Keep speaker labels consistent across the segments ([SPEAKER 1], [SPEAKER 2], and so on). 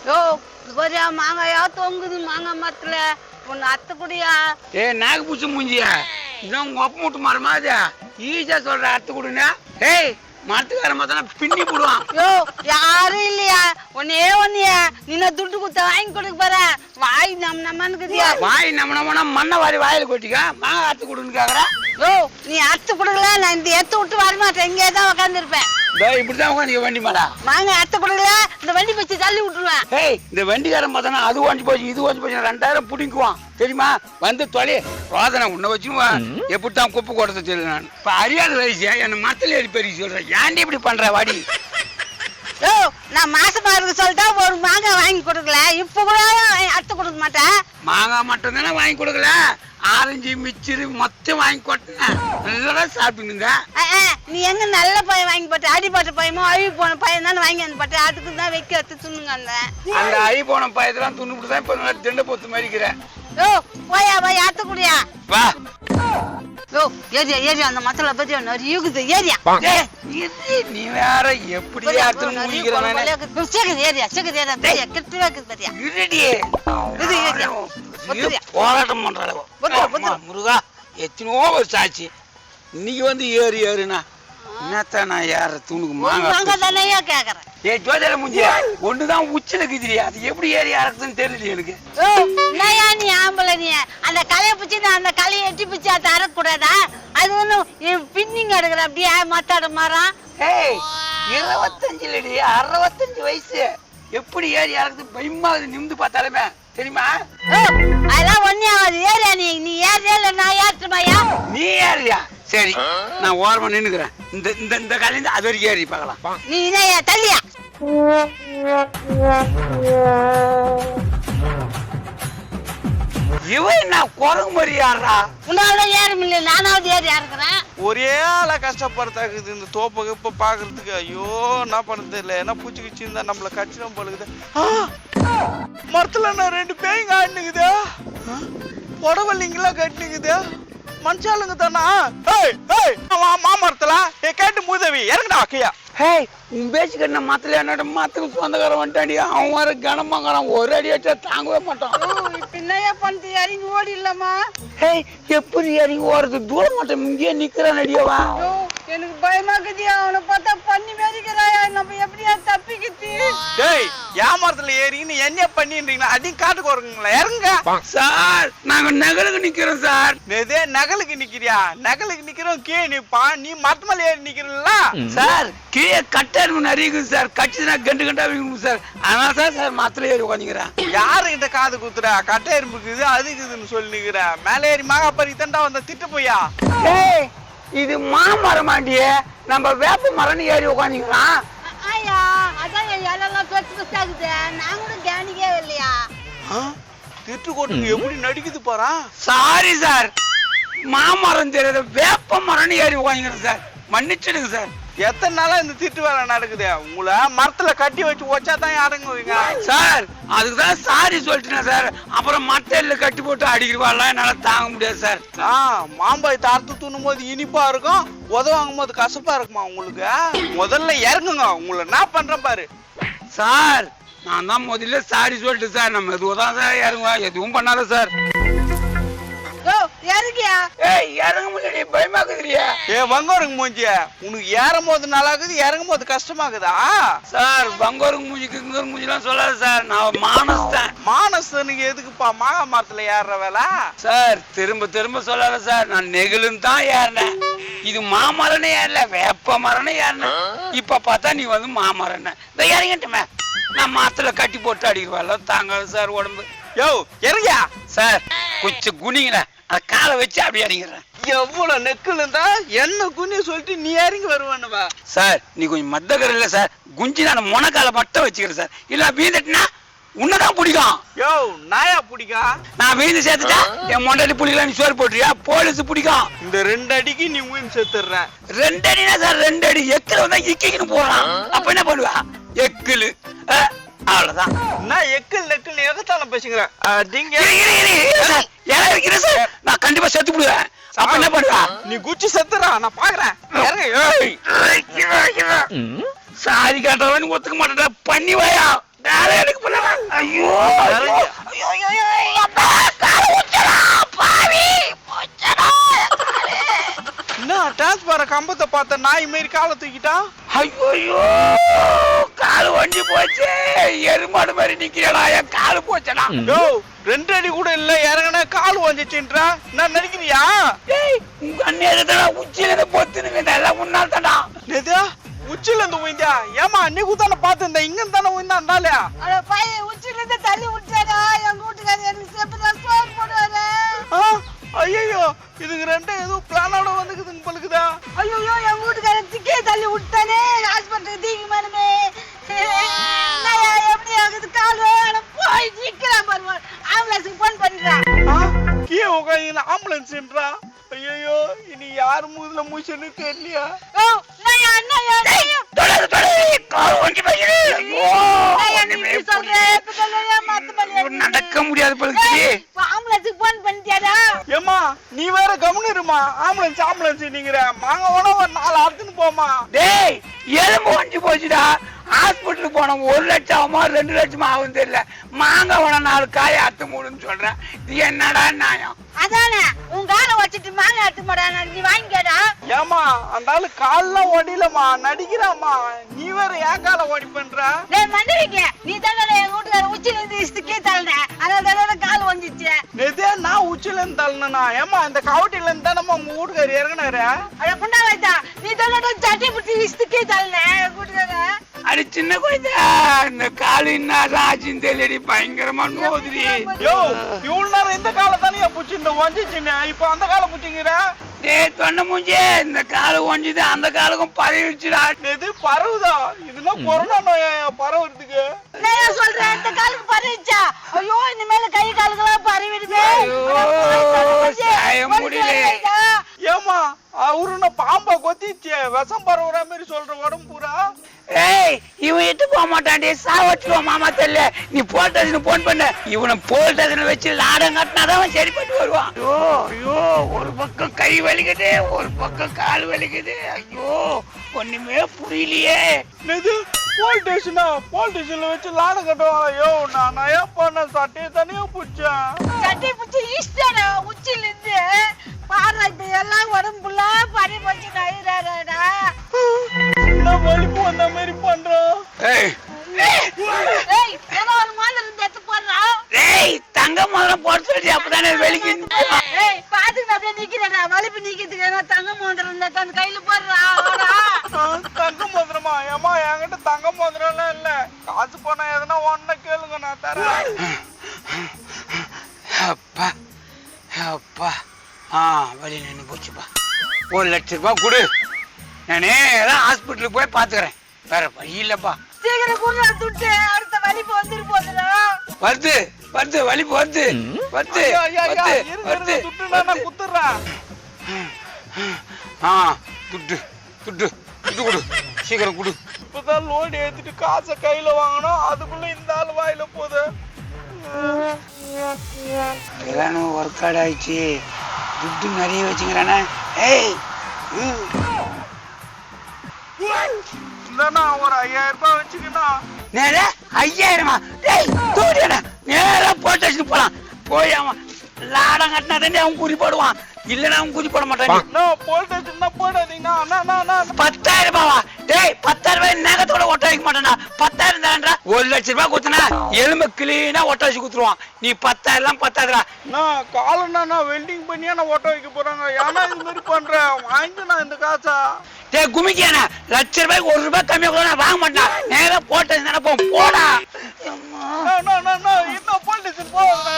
[SPEAKER 1] யோ ஒரே மாங்காயா தொங்குது மாங்காய் மரத்துல ஒன்னு அத்தை குடியா.
[SPEAKER 2] நாக்கு பூச்சி மூஞ்சியா இதான் உங்க அப்ப மூட்டு மரமா அது ஈஸியா சொல்ற அத்தை குடுனா. ஏய் மரத்துக்கார மத்தனா பின்னி போடுவான்.
[SPEAKER 1] யோ யாரும் இல்லையா ஒன்னே ஒன்னியா நீன துட்டு குத்த வாங்கி கொடுக்க போற வாய் நம்மனுக்குதியா.
[SPEAKER 2] வாய் நம்மனா மண்ணை வாரி வாயில கொட்டிக்கா மாங்காய் அத்தை குடுன்னு கேக்குற.
[SPEAKER 1] யோ நீ அத்தை குடுக்கல நான் இந்த எத்த விட்டு வரமாட்டேன் இங்கே தான் உட்காந்து இருப்பேன்.
[SPEAKER 2] இப்படிதான் உட்காந்து வண்டி மாடா
[SPEAKER 1] மாங்க அத்தை குடுக்கல இந்த வண்டி வச்சு தள்ளி விட்டுருவேன்.
[SPEAKER 2] ஏய் இந்த வண்டிக்காரன் பார்த்தனா அது ஓஞ்சி போச்சு இது ஓஞ்சி போச்சு 2000 புடிங்குவான் தெரியுமா. வந்து தொலை ரோதனை உன்னை வச்சு எப்படித்தான் குப்பை கொடுத்த தெரியல. நான் இப்ப அறியாத வயசு என்ன மத்தல ஏறி பெரிய சொல்றேன் ஏன்டி இப்படி பண்ற வாடி.
[SPEAKER 1] யோ நான் மாசமா இருக்கு சொல்லிட்டா ஒரு மாங்காய் வாங்கி கொடுக்கல இப்ப கூட அத்தை கொடுக்க மாட்டேன்.
[SPEAKER 2] மாங்காய் மட்டும் தானே வாங்கி கொடுக்கல ஆரஞ்சு மிச்சரு மொத்தம் வாங்கி கொட்டினேன் நல்லா சாப்பிட்டுங்க.
[SPEAKER 1] நீ எங்க நல்ல பையன் வாங்கி போட்ட அடிப்பட்ட பையமோ அழிவு போன பையன் தானே வாங்கி வந்து போட்ட அதுக்கு தான் வைக்க எடுத்து துண்ணுங்க
[SPEAKER 2] அந்த அழிவு போன பையத்தெல்லாம் துண்ணு தான் இப்ப திண்ட போத்து மாதிரிக்கிறேன்.
[SPEAKER 1] யோ போயா போய் அத்தை குடியா
[SPEAKER 2] வா.
[SPEAKER 1] யோ ஏரியா ஏரியா அந்த மசாலா பத்தி நிறைய இருக்குது ஏரியா.
[SPEAKER 2] நீ வேற எப்படி ஏரியா போராட்டம் பண்ற முருகா எத்தனோ ஒரு சாட்சி இன்னைக்கு வந்து ஏறு ஏறுனா என்னத்தான் நான் ஏற தூணுக்கு
[SPEAKER 1] மாங்காய் கேக்குறேன்.
[SPEAKER 2] ஏ ஜோதிட முஞ்சியா ஒண்ணுதான் உச்சில குதிரியா அது எப்படி ஏறி இறக்குதுன்னு தெரியல எனக்கு.
[SPEAKER 1] நீ ஆம்பளை நீ அந்த கலையை பிச்சு அந்த கலையை எட்டி பிச்சு அதை அறக்கூடாதா அது ஒன்னும் பின்னிங்க எடுக்கிற அப்படியே மாத்தாட மாறான்.
[SPEAKER 2] ஏய் 25 65 வயசு எப்படி ஏறி இறக்குது பயமா அது நிமிந்து பார்த்தாலுமே தெரியுமா.
[SPEAKER 1] அதெல்லாம் ஒன்னே ஆகாது ஏறியா நீ ஏறியா இல்ல நான் ஏற்றுமாயா.
[SPEAKER 2] நீ ஏறியா சரி நான் ஓரமா நின்னுக்கிறேன் இந்த இந்த இந்த காலையில அது வரைக்கும் ஏறி பார்க்கலாம்.
[SPEAKER 1] நீ தள்ளியா
[SPEAKER 2] இவன் நான் குரங்கு மாதிரி யாரா
[SPEAKER 1] உன்னால ஏறும் இல்ல நானாவது ஏறி இறக்குறேன்.
[SPEAKER 3] ஒரே ஆளா கஷ்டப்படுறதாக்குது இந்த தோப்பை இப்ப பாக்குறதுக்கு. ஐயோ என்ன பண்ணது இல்ல என்ன பூச்சி கிச்சு இருந்தா நம்மள கச்சிடம் போலுக்குது. மரத்துல நான் 2 பேய்ங்க ஆடுனுக்குது புடவல்லிங்களா கட்டினுக்குது மனுஷாளுங்க தானா. மாமரத்துல கேட்டு மூதவி இறங்குடா அக்கையா.
[SPEAKER 2] ஹேய் உன் பேச்சு கண்ண மாத்தல என்னோட மாத்துக்கு சொந்தக்காரன் வந்துட்டாடி அவன் வர கனமாங்கிறான் ஒரு அடி அடிச்சா தாங்கவே மாட்டான்.
[SPEAKER 1] பின்னையா பண்ணி இறங்கி ஓடி இல்லம்மா.
[SPEAKER 2] ஹேய் எப்படி இறங்கி ஓடுறது தூரம் மாட்டேன் இங்கேயே நிக்கிறான் அடியவா.
[SPEAKER 1] எனக்கு பயமாக்குதியா அவனை பார்த்தா பண்ணி மேரிக்கிறாயா நம்ம எப்படியா தப்பிக்கிட்டு.
[SPEAKER 3] டேய் ஏமாரத்துல ஏறின்னு என்ன பண்ணின்றீங்களா அதையும் காட்டுக்கு வருங்களா இறங்க.
[SPEAKER 2] சார் நாங்க நகலுக்கு நிக்கிறோம் சார்.
[SPEAKER 3] நெதே நகலுக்கு நிக்கிறியா நகலுக்கு நிக்கிறோம் கீழே நிப்பா நீ மரத்துமலை ஏறி நிக்கிறீங்கள
[SPEAKER 2] சார். கீழே கட்டணும் நிறைய சார் கட்டினா கண்டு கண்டா வைக்கணும் சார் அதனால தான் சார் மாத்திரை ஏறி உட்காந்துக்கிறேன்.
[SPEAKER 3] யாருகிட்ட காது குத்துறா கட்டை எறும்புக்குது அதுக்குதுன்னு சொல்லி நிக்கிறேன் மேலே ஏறி மாகாப்பறி தண்டா வந்த திட்டு போயா.
[SPEAKER 2] இது மாமரமாண்டியே நம்ம வேப்ப மரம் ஏறி உட்காந்துக்கலாம்.
[SPEAKER 1] ஐயா அதான் எல்லாம் தொட்டு நான் கூட கேனிக்கே இல்லையா.
[SPEAKER 3] திட்டு கோட்டுக்கு எப்படி நடிக்குது பாரா.
[SPEAKER 2] சாரி சார் மாமரம் தெரியாத வேப்ப மரம் ஏறி உட்காந்துக்கிறேன் சார் மன்னிச்சிடுங்க சார்.
[SPEAKER 3] எத்தனை நாளா இந்த திட்டு வேலை நடக்குது உங்களை மரத்துல கட்டி வச்சு வச்சாதான் அடங்குவீங்க
[SPEAKER 2] சார். அதுக்குதான் சாரி சொல்லிட்டேன் சார். அப்புறம் மட்டையில கட்டி போட்டு அடிக்கிறவாள்லாம் என்னால தாங்க முடியாது சார்.
[SPEAKER 3] மாம்பாயத்தை அறுத்து தூணும் போது இனிப்பா இருக்கும் உதவாங்கும் போது கசப்பா இருக்குமா உங்களுக்கு. முதல்ல இறங்குங்க உங்களை நான் பண்றேன் பாரு.
[SPEAKER 2] சார் நான் தான் முதல்ல சாரி சொல்லிட்டு சார் நம்ம எதுவும் தான் சார் இறங்குவோம் எதுவும் பண்ணாத சார். இறங்க முடியல பயமாக்குதுரியா.
[SPEAKER 3] வங்கோருங்க மூஞ்சிய உனக்கு ஏறும் போது நல்லாக்குது இறங்கும் போது கஷ்டமாக்குதா
[SPEAKER 2] சார். வங்கோருங்க மூஞ்சிக்கு மூஞ்சிலாம் சொல்லாது சார். நான் மானஸ்தான்.
[SPEAKER 3] மானஸ்தனுக்கு எதுக்குப்பா மாங்கா மரத்துல ஏறுற வேலை
[SPEAKER 2] சார். திரும்ப திரும்ப சொல்லாத சார். நான் நெகிழும் தான் ஏறினேன். இது மாமரனே ஏறல வேப்ப மரனே ஏறினேன். இப்ப பார்த்தா நீ வந்து மாமரன் இறங்கிட்டுமே நான் மாத்துல கட்டி போட்டு அடிக்கிறவாள் தாங்காது சார் உடம்பு.
[SPEAKER 3] யோ இறங்கியா
[SPEAKER 2] சார் கொஞ்சம் குனிங்கள அதை காலை வச்சு அப்படி இறங்கிறேன்.
[SPEAKER 3] எவ்வளவு நெக்குல இருந்தா என்ன குனி சொல்லிட்டு நீ இறங்கி வருவானுவா
[SPEAKER 2] சார். நீ கொஞ்சம் மத்தகர இல்ல சார். குஞ்சி நான் முனக்கால மட்டும் வச்சுக்கிறேன் சார். இல்ல வீந்துட்டுனா உன்னதான் பிடிக்கும்.
[SPEAKER 3] யோ நாயா பிடிக்கும்.
[SPEAKER 2] நான் வீந்து சேர்த்துட்டா என் மொண்டாடி புடிக்கலாம் நீ சோறு போட்டுறியா போலீஸ் பிடிக்கும்.
[SPEAKER 3] இந்த 2 அடிக்கு நீ உயிர் செத்துற.
[SPEAKER 2] 2 அடினா சார் 2 அடி எக்கில வந்தா இக்கின்னு போறான். அப்ப என்ன பண்ணுவா எக்கிலு அவ்வளவுதான்.
[SPEAKER 3] நான் எக்கில் நெக்கில் எகத்தான பேசுங்கிற
[SPEAKER 2] நான் கண்டிப்பா செத்து விடுவேன். அப்ப என்ன பண்ணுவா
[SPEAKER 3] நீ குச்சி செத்துறா நான் பாக்குறேன்.
[SPEAKER 2] சாரி காட்டவன் ஒத்துக்க மாட்டேன் பண்ணி வாயா எனக்கு பண்ண ஐயோ
[SPEAKER 3] இறங்கு.
[SPEAKER 2] ஐயோ ஐயோ, ஐயோ, அப்பா, கால் உச்சடா, பாவி, உச்சடா, காலு.
[SPEAKER 3] என்ன டிரான்ஸ்பார கம்பத்தை பார்த்த நாய் மாரி காலை தூக்கிட்டான்.
[SPEAKER 2] ஐயோ கால் வண்டி போச்சு, எருமாடு மாதிரி நிக்கிறடா, என் காலு போச்சடா.
[SPEAKER 3] யோ 2 அடி கூட இல்ல, இறங்கின கால் வந்துச்சுன்றா. என்ன நினைக்கிறியா?
[SPEAKER 2] டேய் உங்க அண்ணேதடா உச்சில இருந்து பொத்துனுங்க, எல்லாம் முன்னால தான்டா.
[SPEAKER 3] நேதா உச்சில இருந்து உயிந்தா? ஏமா அன்னைக்கு தானே பார்த்திருந்த, இங்க தானே உயிந்தாண்டாலே.
[SPEAKER 1] அட பையன் உச்சில இருந்து தள்ளி விட்டாடா. எங்க வீட்டுக்காரர் எனக்கு செப்பதான் சோறு போடுவாரு.
[SPEAKER 3] ஐயோ இதுக்கு 2 ஏதோ பிளானோட வந்துக்குதுங்க பழுக்குதா.
[SPEAKER 1] ஐயோ என் வீட்டுக்காரர் திக்கே தள்ளி விட்டானே. ஹாஸ்பிட்டல் தீக்கு மேலுமே எப்படி ஆகுது காலு? போய் நிக்கிறான் பாருங்க. ஆம்புலன்ஸுக்கு போன் பண்ணிடுறான்.
[SPEAKER 3] கீழே உட்காந்து ஆம்புலன்ஸ்ன்றா. ஐயோ இனி யாரு மூதுல மூச்சுன்னு தெரியலையா?
[SPEAKER 2] தொடாத, தொடாத, கால் வண்டி போயிரு. ஐயோ, ஒண்ணுமே நடக்க முடியாது பழுக்குது.
[SPEAKER 1] ஆம்புலன்ஸுக்கு போன் பண்ணிட்டியாடா?
[SPEAKER 3] ஏமா நீ வேற கம்முன்னு இருமா. ஆம்புலன்ஸ் நீங்கிற மாங்க உணவு ஒரு 4 அறுத்துன்னு போமா.
[SPEAKER 2] டேய் எலும்பு வண்டி போச்சுடா. ஹாஸ்பிட்டலுக்கு போனோம், 1 லட்சம் ஆகுமா 2 லட்சமா ஆகும் தெரியல. மாங்காய் உன 4 காயை அத்து மூடுன்னு சொல்றேன். இது என்னடா நியாயம்?
[SPEAKER 1] அதானே உன் காலை வச்சுட்டு மாங்காய் எடுத்து போடானா, நீ வாங்கிக்கடா.
[SPEAKER 3] ஏமா அந்த ஆளு கால்லாம் ஓடிலமா, நடிக்கிறாமா. நீ வேற ஏன் காலை ஓடி பண்ற?
[SPEAKER 1] டேய் மண்டவிக்க, நீ தானே என் வீட்டுக்காரர் உச்சில இருந்து இஷ்டக்கே தள்ளன, அதனால கால் வந்துச்சு.
[SPEAKER 3] நேதே நான் உச்சில இருந்து தள்ளனா? ஏமா இந்த கவட்டில இருந்து தானே உங்க வீட்டுக்காரர் இறங்கினாரு.
[SPEAKER 1] அட புண்டா வைத்தா, நீ தானே சட்டி புட்டி இஷ்டக்கே தள்ளன என் வீட்டுக்காரர்.
[SPEAKER 2] அது சின்ன குழந்தை, இந்த காலு என்னதான் ஆச்சுன்னு தெரியலடி, பயங்கரமா நோதுடி.
[SPEAKER 3] யோ இவ்வளவு நேரம் இந்த காலை தானே புடிச்சு இந்த ஒஞ்சிச்சுன்னு, இப்ப அந்த காலை புடிச்சிங்கிற.
[SPEAKER 2] டேய் தொண்டை மூஞ்சி, இந்த காலு ஒஞ்சுது, அந்த காலுக்கும் பரவிடுச்சுடா.
[SPEAKER 3] எது பரவுதா? இதெல்லாம் கொரோனா நோயா பரவுறதுக்கு?
[SPEAKER 1] நான் சொல்றேன் இந்த காலுக்கு பரவிச்சா. ஐயோ இனிமேல கை காலுக்கெல்லாம் பரவிடுமே.
[SPEAKER 2] சாய முடியல.
[SPEAKER 3] ஏமா அவரு பாம்பா கொத்திச்சு விஷம் பரவுற மாதிரி சொல்ற உடம்பு பூரா.
[SPEAKER 2] ஏய் இவன் எட்டு போக மாட்டான்டி, சாவச்சுருவான் மாமா தெரியல. நீ போல்டேஷன் போன் பண்ண, இவனை போல்டேஷன் வச்சு லாடம் கட்டினாதான் அவன் சரிப்பட்டு வருவான். ஐயோ ஐயோ, ஒரு பக்கம் கை வலிக்குது, ஒரு பக்கம் கால் வலிக்குது. ஐயோ ஒண்ணுமே புரியலையே.
[SPEAKER 3] இது போல்டேஷன்ல வச்சு லாடம் கட்டுவாங்க. ஐயோ நான் ஏன் பண்ண சட்டையை தனியா பிடிச்சேன்.
[SPEAKER 1] சட்டி புச்சி இஷ்டடா உச்சில இருந்து பாரு. இப்ப எல்லாம் உடம்புல பனி போச்சு நயிறாடா.
[SPEAKER 3] நான் வலிப்பு வந்த மாதிரி பண்றோம்.
[SPEAKER 2] ஏய்
[SPEAKER 1] ஏய் ஏதோ ஒரு மாதிரி இருந்து எடுத்து போடுறா.
[SPEAKER 2] ஏய் தங்க முதல்ல போட சொல்லி அப்பதானே வெளிக்கு.
[SPEAKER 1] ஏய் பாத்துக்கிட்டு அப்படியே நிக்கிறடா. வலிப்பு நிக்கிறதுக்கு ஏன்னா தங்க மோதிரம் இருந்தா தன் கையில போடுறா.
[SPEAKER 3] தங்க மோதிரமா? ஏமா என்கிட்ட தங்க மோதிரம் இல்ல. காசு போனா எதனா ஒண்ணு கேளுங்க, நான் தரேன்.
[SPEAKER 2] அப்பா அப்பா, வழி நின்று போச்சுப்பா. 1 லட்சம் ரூபாய் கொடு, நானே ஏதாவது ஹாஸ்பிட்டலுக்கு போய் பாத்துக்கிறேன். வேற வழி இல்லப்பா.
[SPEAKER 1] சீக்கிரம் கூட துட்டு, அடுத்த வலிப்பு வந்துரு போதுடா.
[SPEAKER 2] வருது வருது, வலிப்பு வருது வருது வருது
[SPEAKER 3] துட்டு நான் குத்துறேன்.
[SPEAKER 2] துட்டு துட்டு துட்டு கொடு, சீக்கிரம் கொடு.
[SPEAKER 3] இப்பதான் லோடு ஏத்திட்டு காசை கையில வாங்கணும், அதுக்குள்ள இந்த ஆள் வாயில போகுது.
[SPEAKER 2] ஒர்க் அவுட் ஆயிடுச்சு, துட்டு நிறைய வச்சுக்கிறானே. ஏய்
[SPEAKER 3] இல்லன்னா ஒரு 5000 ரூபாய் வச்சுக்கணும்.
[SPEAKER 2] நேரா 5000மா? டேய் தூடிடா, நேரா போட்டேஷன் போலாம். போய் அவன் லாடம் கட்டினா தானே அவன் குறி போடுவான், இல்லன்னா அவன் குறி போட மாட்டான்.
[SPEAKER 3] போல்டேஷன் போடாதீங்கன்னா
[SPEAKER 2] 10,000 ரூபாவா? டேய் 10,000 ரூபாய் நகத்தோட ஒட்ட வைக்க மாட்டானா? 10,000 தானடா. 1 லட்சம் ரூபாய் கொடுத்தனா எலும்பு கிளீனா ஒட்ட வச்சு குத்துருவான். நீ 10,000 எல்லாம் 10,000.
[SPEAKER 3] நான் காலன்னா வெல்டிங் பண்ணியா நான் ஓட்ட வைக்க போறாங்க. ஏன்னா இது மாதிரி பண்றேன், வாங்கி நான் இந்த காசா.
[SPEAKER 2] டேய் குமிக்கானே, லட்ச ரூபாய்க்கு 1 ரூபாய் கம்மியா கூட நான் வாங்க மாட்டேன். நேரா போட்டு நினைப்போம் போடா.
[SPEAKER 3] இன்னும் போல்டேஷன் போவாங்க.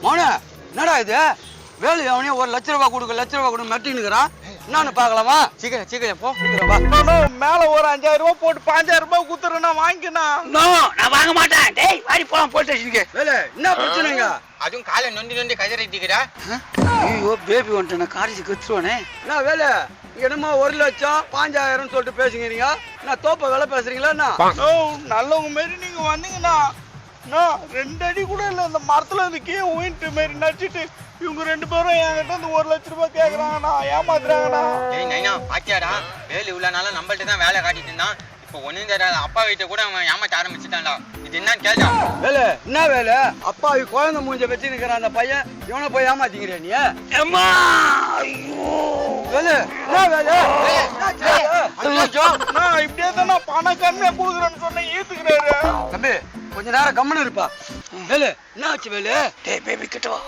[SPEAKER 4] மோனே என்னடா இது? வேலு அவனே 1 லட்ச ரூபாய் கொடுக்க, லட்ச ரூபாய் கொடுக்க மெட்டின்னுக்குறான். என்னன்னு பாக்கலாமா? சீக்கிரம் போ.
[SPEAKER 3] மேல ஒரு 5000 ரூபாய் போட்டு 5000 ரூபாய் குத்துறேன்னா வாங்கிக்கணும்.
[SPEAKER 2] நோ நான் வாங்க மாட்டேன். டேய் வாடி போலாம் போலீஸ் ஸ்டேஷனுக்கு.
[SPEAKER 4] வேலு என்ன பிரச்சனைங்க?
[SPEAKER 5] அதுவும் காலை நொண்டி கதறிட்டிக்கிறா.
[SPEAKER 2] ஐயோ பேபி வந்துட்டு நான் காலேஜ் கத்துருவானே.
[SPEAKER 4] என்ன வேலு என்னமோ 1 லட்சம் 5000 சொல்லிட்டு பேசுங்கிறீங்க. நான் தோப்ப வேலை பேசுறீங்களா என்ன?
[SPEAKER 3] நல்லவங்க மாரி நீங்க வந்தீங்கன்னா 2 அடி கூட இல்ல, இந்த மரத்துல இருந்து கீழே ஊயிட்டு மாரி நடிச்சிட்டு இவங்க 2 பேரும் என்கிட்ட வந்து 1 லட்சம் ரூபாய் கேக்குறாங்கண்ணா, ஏமாத்துறாங்கண்ணா.
[SPEAKER 5] ஏய் நைனா பாத்தியாடா, வேலு இவ்வளவு நாளா நம்மள்ட்ட தான் வேலை காட்டிட்டு இருந்தான். இப்போ ஒன்றும் தெரியாது அப்பா வீட்டை கூட அவன் ஏமாத்த ஆரம்பிச்சுட்டான்டா. இது என்னன்னு கேட்டா
[SPEAKER 4] வேலு என்ன வேலு அப்பாவி குழந்தை மூஞ்ச வச்சு நிக்கிறான் அந்த பையன் இவனை போய் ஏமாத்திக்கிறியா நீ
[SPEAKER 2] அம்மா ஐயோ
[SPEAKER 4] வேலு என்ன வேலு என்னாச்சு வேலு? ஐயோ,
[SPEAKER 3] நான் இப்படியே தான் நான் பணம் கம்மியா கொடுக்குறேன்னு சொன்னேன் ஈத்துக்கிறாரு.
[SPEAKER 4] தம்பி கொஞ்ச நேரம் கம்முன்னு இருப்பா வேலு என்ன ஆச்சு வேலு
[SPEAKER 2] டேய் பேபி கிட்ட வா.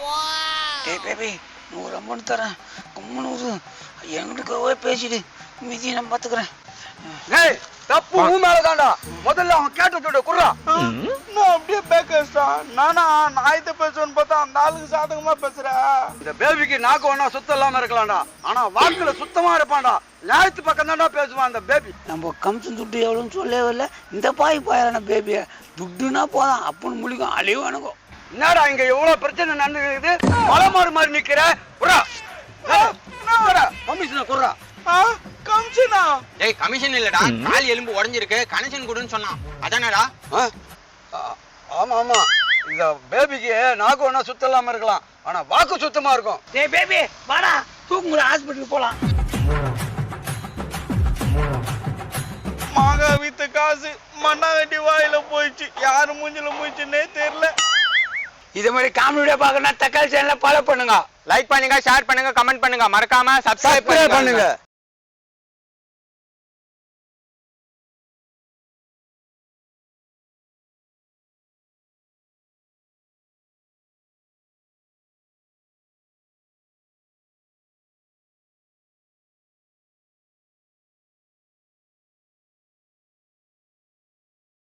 [SPEAKER 2] டேய் பேபி 100 அமௌண்ட் தரேன் கம்முன்னு எங்கிட்ட பேசிடு மீதி நான் பாத்துக்கிறேன்.
[SPEAKER 4] ஏய் தப்பு உன் மேலதான்டா முதல்ல அவன் கேட்டதோட குர்றா
[SPEAKER 3] நான் அப்படியே பேக்கஸ்டா. நானா நாயத்தை பேசுவேன்னு பார்த்தா அந்த ஆளுக்கு சாதகமா பேசுறேன்.
[SPEAKER 4] இந்த பேபிக்கு நாக்கு ஒண்ணா சுத்தம் இல்லாம இருக்கலாம்டா ஆனா வாக்குல சுத்தமா இருப்பான்டா நியாயத்து பக்கம் தான்டா பேசுவான் அந்த பேபி
[SPEAKER 2] நம்ம கம்சன் துட்டு எவ்வளோன்னு சொல்லவே இல்லை. இந்த பாயிரான பேபிய துட்டுனா போதான் அப்படின்னு முழிக்கும் அழிவு அணுகும்.
[SPEAKER 4] என்னடா இங்க எவ்வளவு பிரச்சனை நடந்துக்குது மலை மாறு மாதிரி நிக்கிற குர்ரா கமிஷனை குர்ரா
[SPEAKER 3] கமிஷனா?
[SPEAKER 5] டேய் கமிஷன் இல்லடா, கால் எலும்பு உடைஞ்சிருக்கு, கனெக்ஷன் கொடுன்னு சொன்னான். அதானடா?
[SPEAKER 4] ஆமா ஆமா இந்த பேபிக்கு நாக்கு ஒண்ணா சுத்தம் இல்லாம இருக்கலாம் ஆனா வாக்கு சுத்தமா இருக்கும்.
[SPEAKER 2] டேய் பேபி வாடா தூக்குங்கள ஹாஸ்பிட்டலுக்கு போலாம்.
[SPEAKER 3] மாங்கா வித்த காசு மண்ணாங்கட்டி வாயில போயிடுச்சு. யாரு மூஞ்சில போயிடுச்சுன்னே தெரியல.
[SPEAKER 2] இதே மாதிரி காமெடி வீடியோ பார்க்கணும்னா தக்காளி சேனலை ஃபாலோ பண்ணுங்க.
[SPEAKER 5] லைக் பண்ணுங்க, ஷேர் பண்ணுங்க, கமெண்ட் பண்ணுங்க, மறக்காம சப்ஸ்கிரைப்
[SPEAKER 4] பண்ணுங்க.